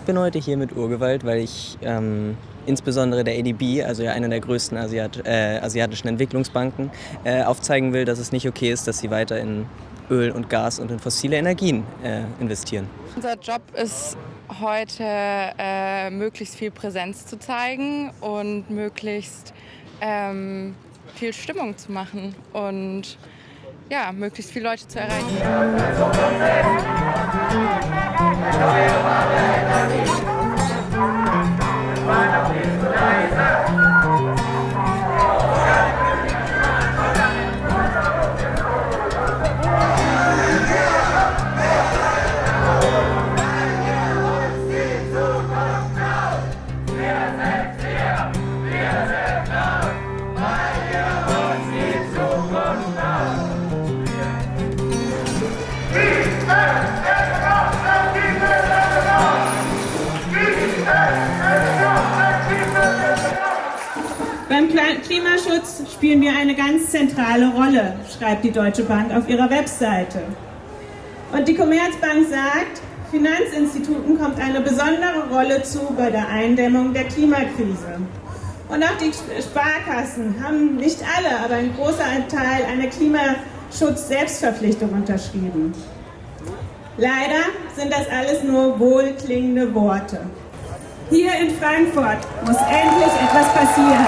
bin heute hier mit Urgewalt, weil ich insbesondere der ADB, also ja einer der größten asiatischen Entwicklungsbanken, aufzeigen will, dass es nicht okay ist, dass sie weiter in Öl und Gas und in fossile Energien investieren. Unser Job ist heute, möglichst viel Präsenz zu zeigen und möglichst viel Stimmung zu machen und ja, möglichst viele Leute zu erreichen. Beim Klimaschutz spielen wir eine ganz zentrale Rolle, schreibt die Deutsche Bank auf ihrer Webseite. Und die Commerzbank sagt, Finanzinstituten kommt eine besondere Rolle zu bei der Eindämmung der Klimakrise. Und auch die Sparkassen haben nicht alle, aber ein großer Teil eine Klimaschutz-Selbstverpflichtung unterschrieben. Leider sind das alles nur wohlklingende Worte. Hier in Frankfurt muss endlich etwas passieren.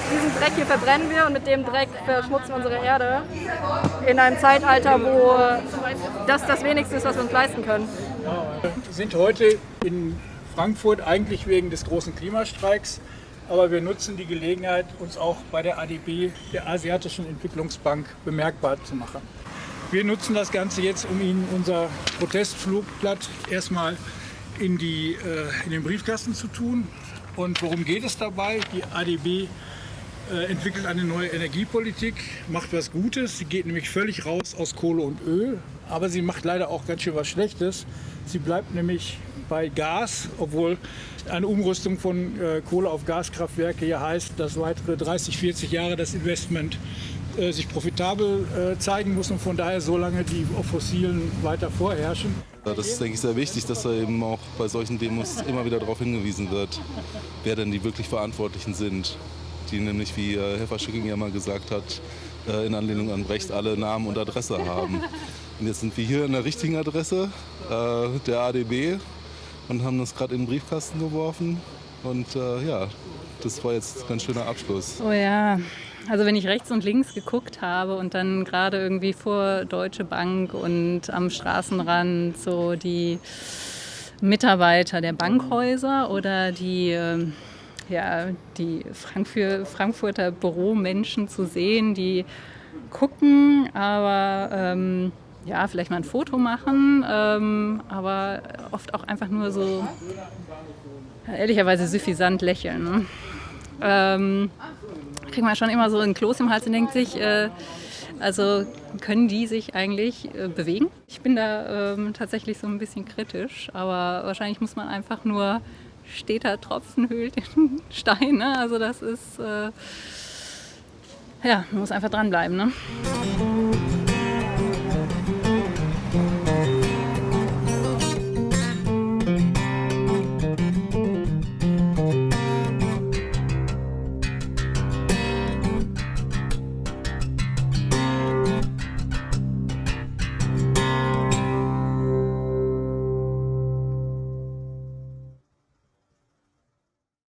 Diesen Dreck hier verbrennen wir und mit dem Dreck verschmutzen wir unsere Erde in einem Zeitalter, wo das Wenigste ist, was wir uns leisten können. Wir sind heute in Frankfurt eigentlich wegen des großen Klimastreiks, aber wir nutzen die Gelegenheit, uns auch bei der ADB, der Asiatischen Entwicklungsbank, bemerkbar zu machen. Wir nutzen das Ganze jetzt, um Ihnen unser Protestflugblatt erstmal in den Briefkasten zu tun. Und worum geht es dabei? Die ADB entwickelt eine neue Energiepolitik, macht was Gutes. Sie geht nämlich völlig raus aus Kohle und Öl, aber sie macht leider auch ganz schön was Schlechtes. Sie bleibt nämlich bei Gas, obwohl eine Umrüstung von Kohle auf Gaskraftwerke ja heißt, dass weitere 30, 40 Jahre das Investment sich profitabel zeigen muss und von daher so lange die Fossilen weiter vorherrschen. Das ist, denke ich, sehr wichtig, dass da eben auch bei solchen Demos immer wieder darauf hingewiesen wird, wer denn die wirklich Verantwortlichen sind. Die nämlich, wie Herr Verschicking ja mal gesagt hat, in Anlehnung an Brecht alle Namen und Adresse haben. Und jetzt sind wir hier an der richtigen Adresse, der ADB, und haben das gerade in den Briefkasten geworfen. Und ja, das war jetzt ein ganz schöner Abschluss. Oh ja, also wenn ich rechts und links geguckt habe und dann gerade irgendwie vor Deutsche Bank und am Straßenrand so die Mitarbeiter der Bankhäuser oder die Frankfurter Büromenschen zu sehen, die gucken, aber vielleicht mal ein Foto machen, aber oft auch einfach nur so ehrlicherweise suffisant lächeln. Ne? Kriegt man schon immer so ein Kloß im Hals und denkt sich, also können die sich eigentlich bewegen? Ich bin da tatsächlich so ein bisschen kritisch, aber wahrscheinlich muss man einfach nur steter Tropfen höhlt den Stein. Ne? Also das ist, man muss einfach dranbleiben. Ne?